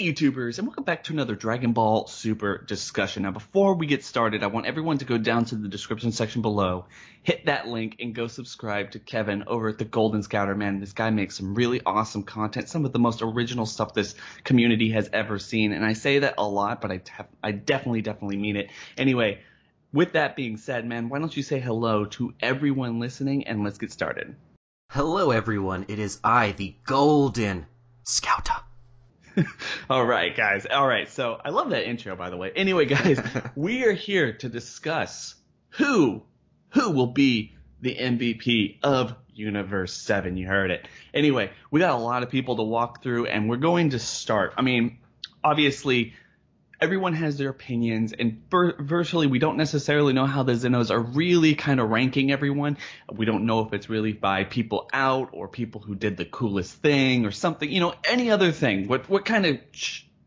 Hey YouTubers, and welcome back to another Dragon Ball Super discussion. Now before we get started, I want everyone to go down to the description section below, hit that link, and go subscribe to Kevin over at the Golden Scouter. Man, this guy makes some really awesome content, some of the most original stuff this community has ever seen. And I say that a lot, but I definitely mean it. Anyway, with that being said, man, why don't you say hello to everyone listening, and let's get started. Hello everyone, it is I, the Golden Scouter. All right, guys. All right. So I love that intro, by the way. Anyway, guys, we are here to discuss who will be the MVP of Universe 7. You heard it. Anyway, we got a lot of people to walk through, and we're going to start. I mean, obviously, everyone has their opinions, and virtually we don't necessarily know how the Zenos are really kind of ranking everyone. We don't know if it's really by people out or people who did the coolest thing or something, any other thing. What kind of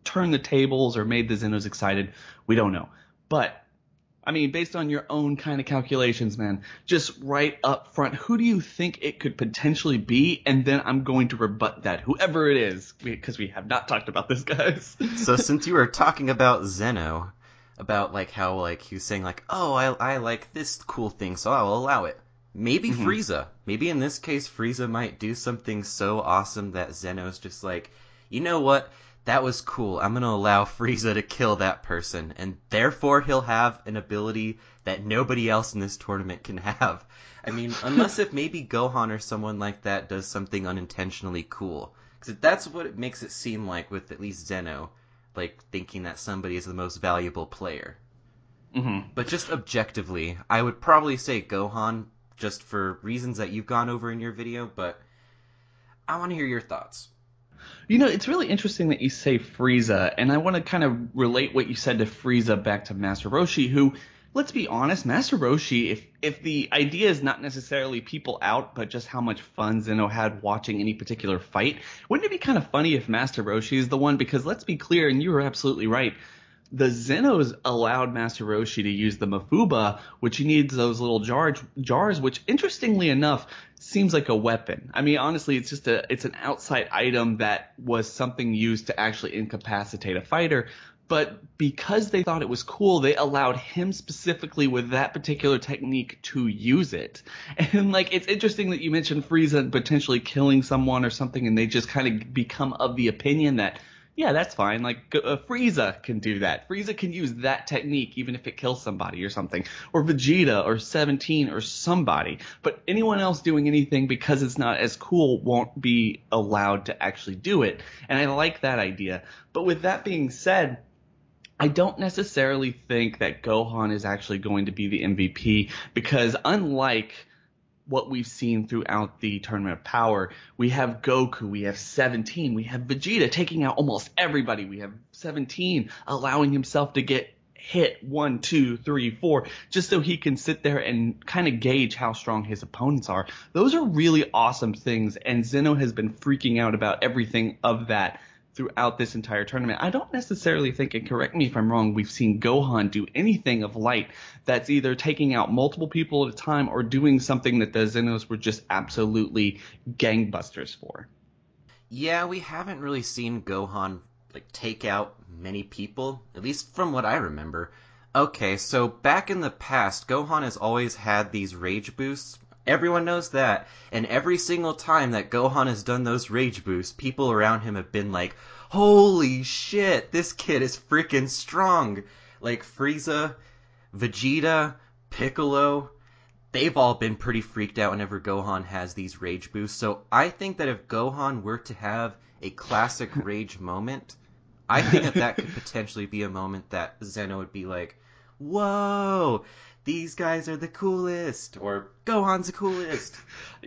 turned the tables or made the Zenos excited, we don't know. But I mean, based on your own kind of calculations, man, just right up front, who do you think it could potentially be? And then I'm going to rebut that, whoever it is, because we have not talked about this, guys. So since you were talking about Zeno, about how he was saying oh, I like this cool thing, so I'll allow it. Maybe Frieza. Maybe in this case, Frieza might do something so awesome that Zeno's just you know what? That was cool. I'm going to allow Frieza to kill that person, and therefore he'll have an ability that nobody else in this tournament can have. I mean, unless if maybe Gohan or someone like that does something unintentionally cool. Because that's what it makes it seem like with at least Zeno, thinking that somebody is the most valuable player. Mm-hmm. But just objectively, I would probably say Gohan, just for reasons that you've gone over in your video, but I want to hear your thoughts. It's really interesting that you say Frieza, and I want to kind of relate what you said to Frieza back to Master Roshi, who, let's be honest, Master Roshi, if the idea is not necessarily people out, but just how much fun Zeno had watching any particular fight, wouldn't it be kind of funny if Master Roshi is the one? Because let's be clear, and you were absolutely right, the Zenos allowed Master Roshi to use the Mafuba, which he needs those little jars, which interestingly enough seems like a weapon. I mean, honestly, it's an outside item that was something used to actually incapacitate a fighter. But because they thought it was cool, they allowed him specifically with that particular technique to use it. And it's interesting that you mentioned Frieza potentially killing someone or something, and they just kind of become of the opinion that, yeah, that's fine. Frieza can do that. Frieza can use that technique even if it kills somebody or something. Or Vegeta or 17 or somebody. But anyone else doing anything because it's not as cool won't be allowed to actually do it. And I like that idea. But with that being said, I don't necessarily think that Gohan is actually going to be the MVP because unlike what we've seen throughout the Tournament of Power, we have Goku, we have 17, we have Vegeta taking out almost everybody. We have 17 allowing himself to get hit 1, 2, 3, 4, just so he can sit there and kind of gauge how strong his opponents are. Those are really awesome things, and Zeno has been freaking out about everything of that throughout this entire tournament. I don't necessarily think, and correct me if I'm wrong, we've seen Gohan do anything of light that's either taking out multiple people at a time or doing something that the Zenos were just absolutely gangbusters for. Yeah, we haven't really seen Gohan take out many people, at least from what I remember. Okay, so back in the past, Gohan has always had these rage boosts. Everyone knows that, and every single time that Gohan has done those rage boosts, people around him have been like, holy shit, this kid is freaking strong. Frieza, Vegeta, Piccolo, they've all been pretty freaked out whenever Gohan has these rage boosts. So I think that if Gohan were to have a classic rage moment, I think that could potentially be a moment that Zeno would be like, whoa, these guys are the coolest, or Gohan's the coolest.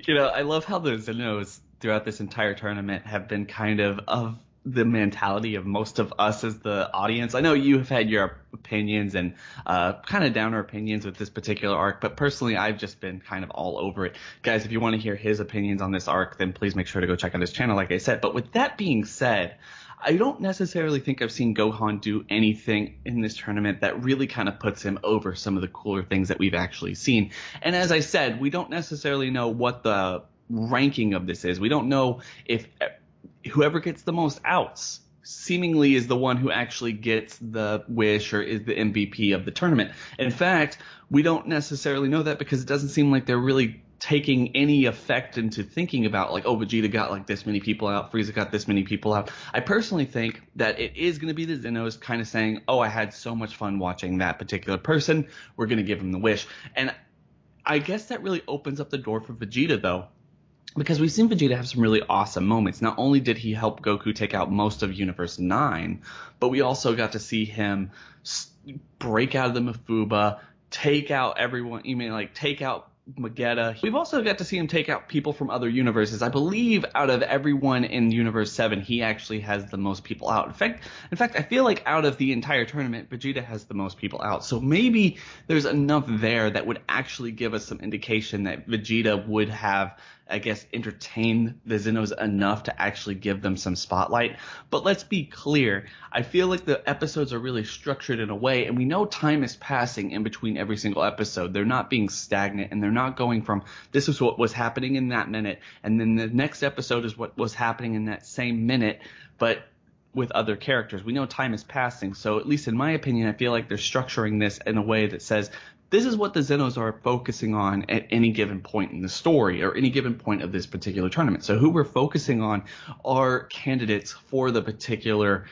I love how the Zenos throughout this entire tournament have been kind of the mentality of most of us as the audience. I know you have had your opinions and kind of downer opinions with this particular arc, but personally I've just been kind of all over it. Guys, if you want to hear his opinions on this arc, then please make sure to go check out his channel, like I said. But with that being said, I don't necessarily think I've seen Gohan do anything in this tournament that really kind of puts him over some of the cooler things that we've actually seen. And as I said, we don't necessarily know what the ranking of this is. We don't know if whoever gets the most outs seemingly is the one who actually gets the wish or is the MVP of the tournament. In fact, we don't necessarily know that because it doesn't seem like they're really taking any effect into thinking about like, oh, Vegeta got like this many people out, Frieza got this many people out. I personally think that it is going to be the Zenos kind of saying, oh, I had so much fun watching that particular person, we're going to give him the wish. And I guess that really opens up the door for Vegeta, though, because we've seen Vegeta have some really awesome moments. Not only did he help Goku take out most of Universe 9, but we also got to see him break out of the Mafuba, take out everyone, take out Vegeta. We've also got to see him take out people from other universes. I believe out of everyone in Universe 7, he actually has the most people out. In fact, I feel like out of the entire tournament, Vegeta has the most people out. So maybe there's enough there that would actually give us some indication that Vegeta would have, I guess, entertained the Zenos enough to actually give them some spotlight. But let's be clear. I feel like the episodes are really structured in a way, and we know time is passing in between every single episode. They're not being stagnant, and they're not going from this is what was happening in that minute, and then the next episode is what was happening in that same minute, but with other characters. We know time is passing, so at least in my opinion, I feel like they're structuring this in a way that says this is what the Zenos are focusing on at any given point in the story or any given point of this particular tournament. So who we're focusing on are candidates for the particular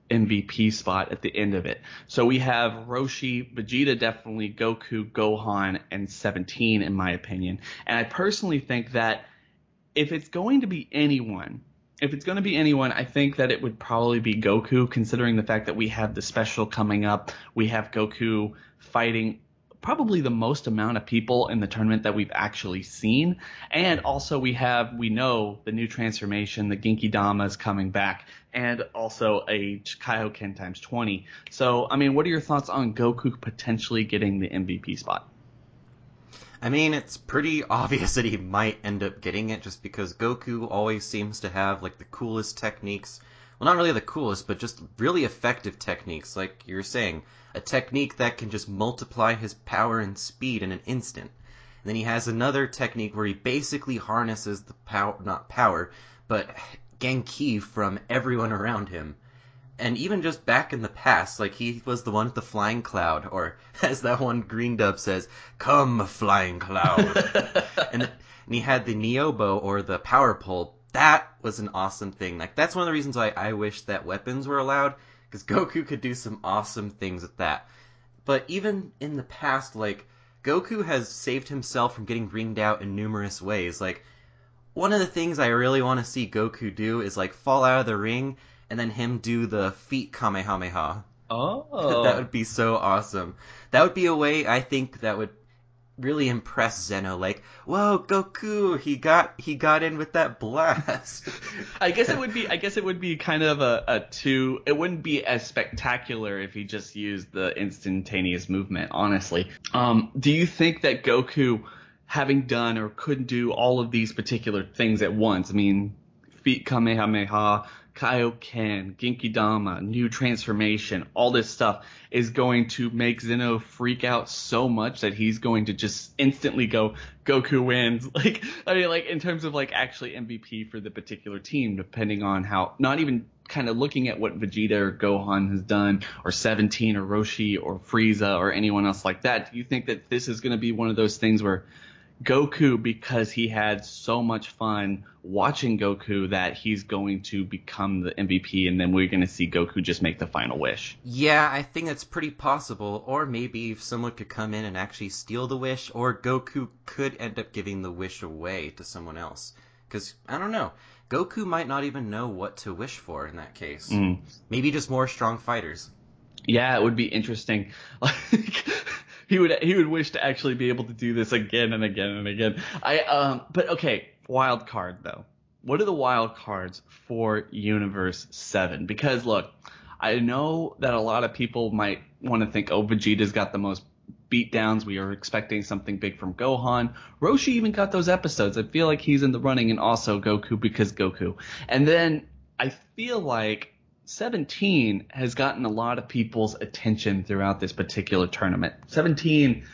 MVP spot at the end of it. So we have Roshi, Vegeta definitely, Goku, Gohan, and 17 in my opinion. And I personally think that if it's going to be anyone, I think that it would probably be Goku, considering the fact that we have the special coming up. We have Goku fighting probably the most amount of people in the tournament that we've actually seen. And also we know the new transformation, the Genki Dama is coming back, and also a Kaioken times 20. So, I mean, what are your thoughts on Goku potentially getting the MVP spot? I mean, it's pretty obvious that he might end up getting it just because Goku always seems to have, like, the coolest techniques. Well, not really the coolest, but just really effective techniques, like you're saying. A technique that can just multiply his power and speed in an instant. And then he has another technique where he basically harnesses the but Genki from everyone around him. And even just back in the past, like he was the one with the flying cloud, or as that one Green Dub says, "Come, flying cloud." and he had the Neobo, or the power pole. That was an awesome thing. Like that's one of the reasons why I wish that weapons were allowed, because Goku could do some awesome things with that. But even in the past, like Goku has saved himself from getting ringed out in numerous ways. Like one of the things I really want to see Goku do is like fall out of the ring and then him do the feet Kamehameha. Oh. That would be so awesome. That would be a way I think that would really impress Zeno. Like, whoa, Goku, he got in with that blast. I guess it would be kind of it wouldn't be as spectacular if he just used the instantaneous movement, honestly. Do you think that Goku, having done or could do all of these particular things at once, I mean, feet Kamehameha, Kaioken, Genki Dama, new transformation, all this stuff is going to make Zeno freak out so much that he's going to just instantly go, Goku wins. Like, I mean, like in terms of like actually MVP for the particular team, depending on how, not even kind of looking at what Vegeta or Gohan has done, or 17 or Roshi or Frieza or anyone else like that. Do you think that this is going to be one of those things where Goku, because he had so much fun watching Goku, that he's going to become the MVP, and then we're going to see Goku just make the final wish? Yeah, I think that's pretty possible. Or maybe if someone could come in and actually steal the wish, or Goku could end up giving the wish away to someone else. Because, I don't know, Goku might not even know what to wish for in that case. Maybe just more strong fighters. Yeah, it would be interesting. He would wish to actually be able to do this again and again and again. But okay, wild card though. What are the wild cards for Universe 7? Because look, I know that a lot of people might want to think, oh, Vegeta's got the most beatdowns. We are expecting something big from Gohan. Roshi even got those episodes. I feel like he's in the running, and also Goku because Goku. And then I feel like 17 has gotten a lot of people's attention throughout this particular tournament. 17,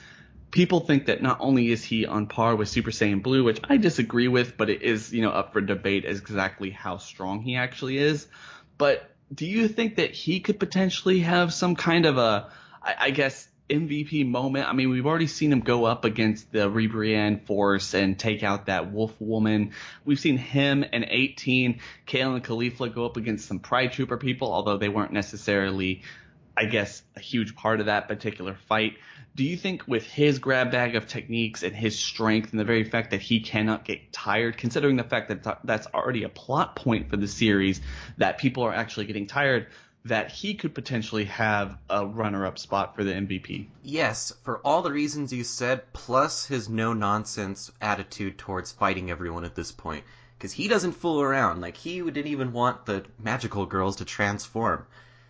people think that not only is he on par with Super Saiyan Blue, which I disagree with, but it is, up for debate as exactly how strong he actually is. But Do you think that he could potentially have some kind of I guess, MVP moment? I mean, we've already seen him go up against the Rebriand force and take out that wolf woman. We've seen him and 18, Kale and Khalifa go up against some Pride Trooper people, although they weren't necessarily, I guess, a huge part of that particular fight. Do you think with his grab bag of techniques and his strength and the very fact that he cannot get tired, considering the fact that that's already a plot point for the series, that people are actually getting tired, that he could potentially have a runner-up spot for the MVP? Yes, for all the reasons you said, plus his no-nonsense attitude towards fighting everyone at this point. Because he doesn't fool around. Like, he didn't even want the magical girls to transform.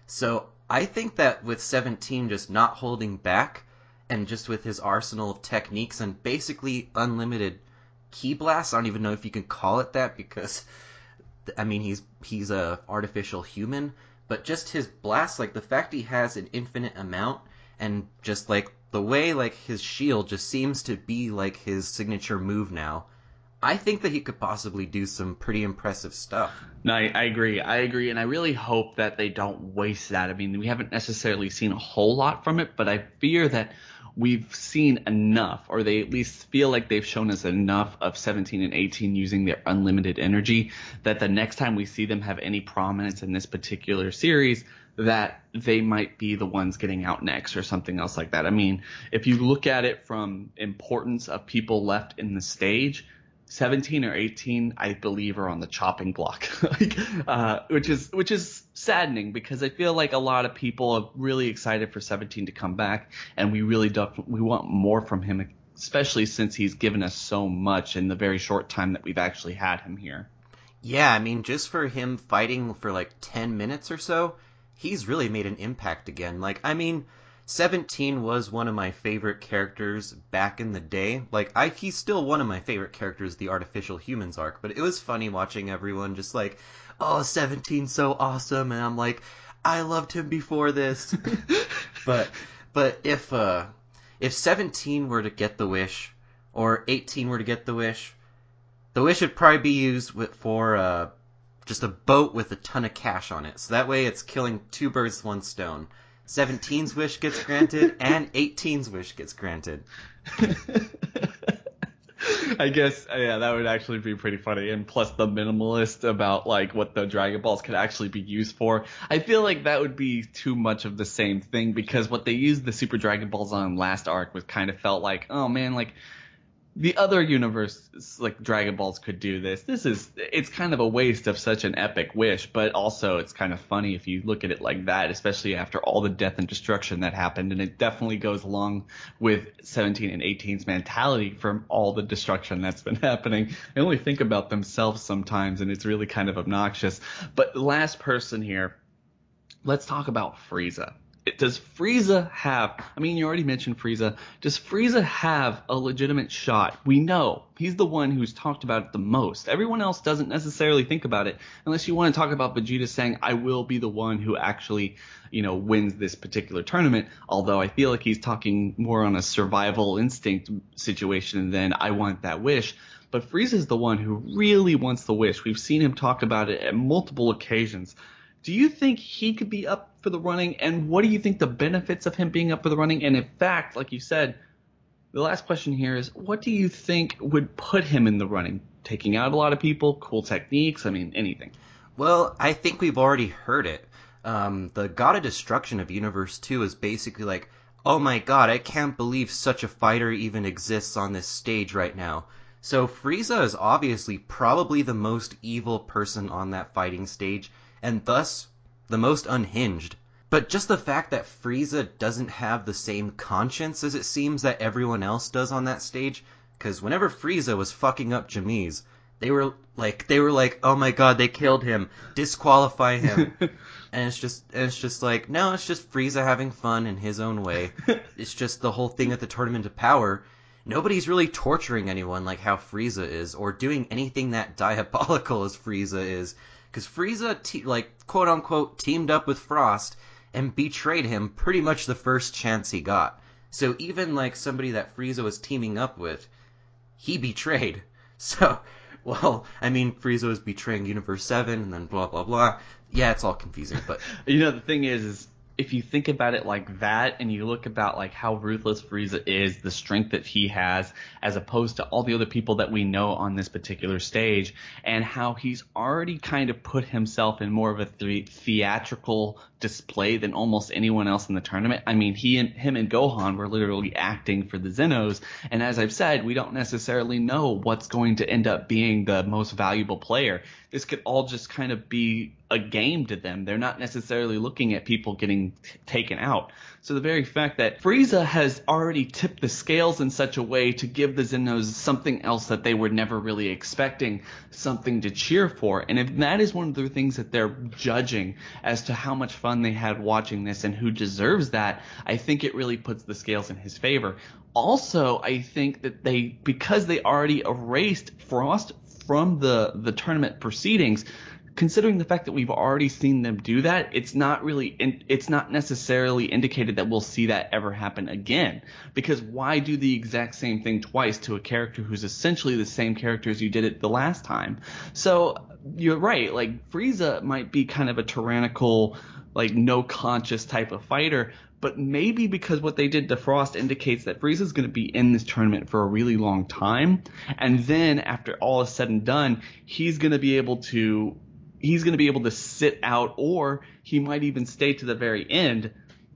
So I think that with 17 just not holding back, and just with his arsenal of techniques and basically unlimited ki blasts, I don't even know if you can call it that, because, I mean, he's a artificial human, but just his blasts, like the fact he has an infinite amount, and just like the way like his shield just seems to be like his signature move now, I think that he could possibly do some pretty impressive stuff. No, I agree. I agree, and I really hope that they don't waste that. I mean, we haven't necessarily seen a whole lot from it, but I fear that we've seen enough, or they at least feel like they've shown us enough of 17 and 18 using their unlimited energy, that the next time we see them have any prominence in this particular series, that they might be the ones getting out next or something else like that. I mean, if you look at it from importance of people left in the stage, 17 or 18, I believe, are on the chopping block, which is saddening, because I feel like a lot of people are really excited for 17 to come back, and we want more from him, especially since he's given us so much in the very short time that we've actually had him here. Yeah, I mean, just for him fighting for like 10 minutes or so, he's really made an impact again. Like, I mean, 17 was one of my favorite characters back in the day. Like, he's still one of my favorite characters, the Artificial Humans arc, but it was funny watching everyone just like, oh, 17's so awesome, and I'm like, I loved him before this. but if 17 were to get the wish, or 18 were to get the wish would probably be used for just a boat with a ton of cash on it. So that way it's killing two birds with one stone. 17's wish gets granted, and 18's wish gets granted. I guess, yeah, that would actually be pretty funny. And plus the minimalist about like what the Dragon Balls could actually be used for. I feel like that would be too much of the same thing, because what they used the Super Dragon Balls on last arc was kind of felt like, oh man, like the other universes, like Dragon Balls, could do this. It's kind of a waste of such an epic wish, but also it's kind of funny if you look at it like that, especially after all the death and destruction that happened. And it definitely goes along with 17 and 18's mentality from all the destruction that's been happening. They only think about themselves sometimes, and it's really kind of obnoxious. But last person here, let's talk about Frieza. Does Frieza have, I mean, you already mentioned Frieza, does Frieza have a legitimate shot? We know he's the one who's talked about it the most. Everyone else doesn't necessarily think about it, unless you want to talk about Vegeta saying, I will be the one who actually, wins this particular tournament, although I feel like he's talking more on a survival instinct situation than I want that wish. But Frieza's the one who really wants the wish. We've seen him talk about it at multiple occasions. Do you think he could be up for the running, and what do you think the benefits of him being up for the running? And in fact, like you said, the last question here is, what do you think would put him in the running? Taking out a lot of people, cool techniques, I mean, anything. Well, I think we've already heard it. The God of Destruction of Universe 2 is basically like, oh my god, I can't believe such a fighter even exists on this stage right now. So Frieza is obviously probably the most evil person on that fighting stage, and thus the most unhinged. But just the fact that Frieza doesn't have the same conscience as it seems that everyone else does on that stage, because whenever Frieza was fucking up Jamise, they were like, oh my god, they killed him, disqualify him. And it's just like, no, it's just Frieza having fun in his own way. It's just the whole thing at the Tournament of Power. Nobody's really torturing anyone like how Frieza is, or doing anything that diabolical as Frieza is. Because Frieza, quote-unquote, teamed up with Frost and betrayed him pretty much the first chance he got. So even, like, somebody that Frieza was teaming up with, he betrayed. So Well, I mean, Frieza was betraying Universe 7 and then blah, blah, blah. Yeah, it's all confusing, but The thing is if you think about it like that and you look about like how ruthless Frieza is, the strength that he has, as opposed to all the other people that we know on this particular stage, and how he's already kind of put himself in more of a theatrical display than almost anyone else in the tournament. I mean, him and Gohan were literally acting for the Zenos, and as I've said, we don't necessarily know what's going to end up being the most valuable player. This could all just kind of be a game to them. They're not necessarily looking at people getting taken out. So the very fact that Frieza has already tipped the scales in such a way to give the Zenos something else that they were never really expecting, something to cheer for. And if that is one of the things that they're judging as to how much fun they had watching this and who deserves that, I think it really puts the scales in his favor. Also, I think that because they already erased Frost from the tournament proceedings, considering the fact that we've already seen them do that, it's not necessarily indicated that we'll see that ever happen again. Because why do the exact same thing twice to a character who's essentially the same character as you did it the last time? So you're right, like Frieza might be kind of a tyrannical, like no conscious type of fighter, but maybe because what they did to Frost indicates that Frieza's going to be in this tournament for a really long time, and then after all is said and done, he's going to be able to sit out, or he might even stay to the very end,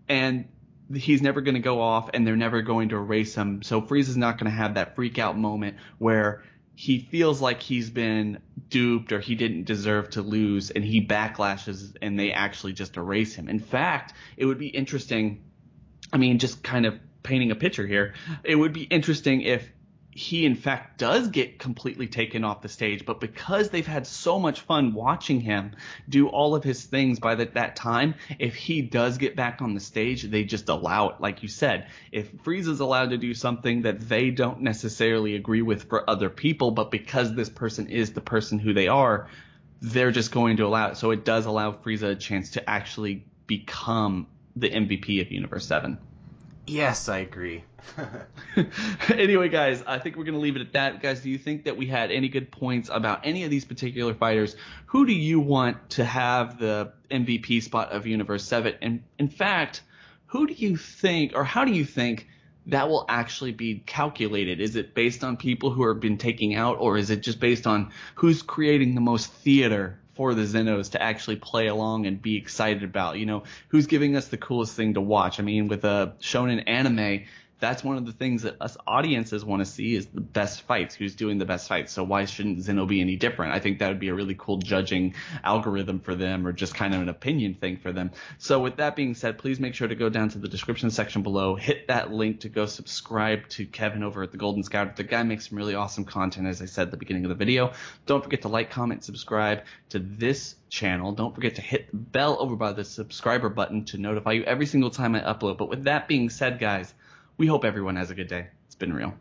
and he's never going to go off and they're never going to erase him. So Frieza's not going to have that freak out moment where he feels like he's been duped or he didn't deserve to lose, and he backlashes and they actually just erase him. In fact, it would be interesting, I mean, just kind of painting a picture here, it would be interesting if he in fact does get completely taken off the stage, but because they've had so much fun watching him do all of his things by that time, if he does get back on the stage, they just allow it. Like you said, if Frieza's allowed to do something that they don't necessarily agree with for other people, but because this person is the person who they are, they're just going to allow it. So it does allow Frieza a chance to actually become the MVP of Universe 7. Yes, I agree. Anyway, guys, I think we're going to leave it at that. Guys, do you think that we had any good points about any of these particular fighters? Who do you want to have the MVP spot of Universe 7? And in fact, who do you think, or how do you think that will actually be calculated? Is it based on people who have been taken out, or is it just based on who's creating the most theater for the Zenos to actually play along and be excited about? Who's giving us the coolest thing to watch? I mean, with a shonen anime, that's one of the things that us audiences want to see is the best fights. Who's doing the best fights? So why shouldn't Zeno be any different? I think that would be a really cool judging algorithm for them, or just kind of an opinion thing for them. So with that being said, please make sure to go down to the description section below, hit that link to go subscribe to Kevin over at the Golden Scout. The guy makes some really awesome content, as I said at the beginning of the video. Don't forget to like, comment, subscribe to this channel. Don't forget to hit the bell over by the subscriber button to notify you every single time I upload. But with that being said, guys, we hope everyone has a good day. It's been real.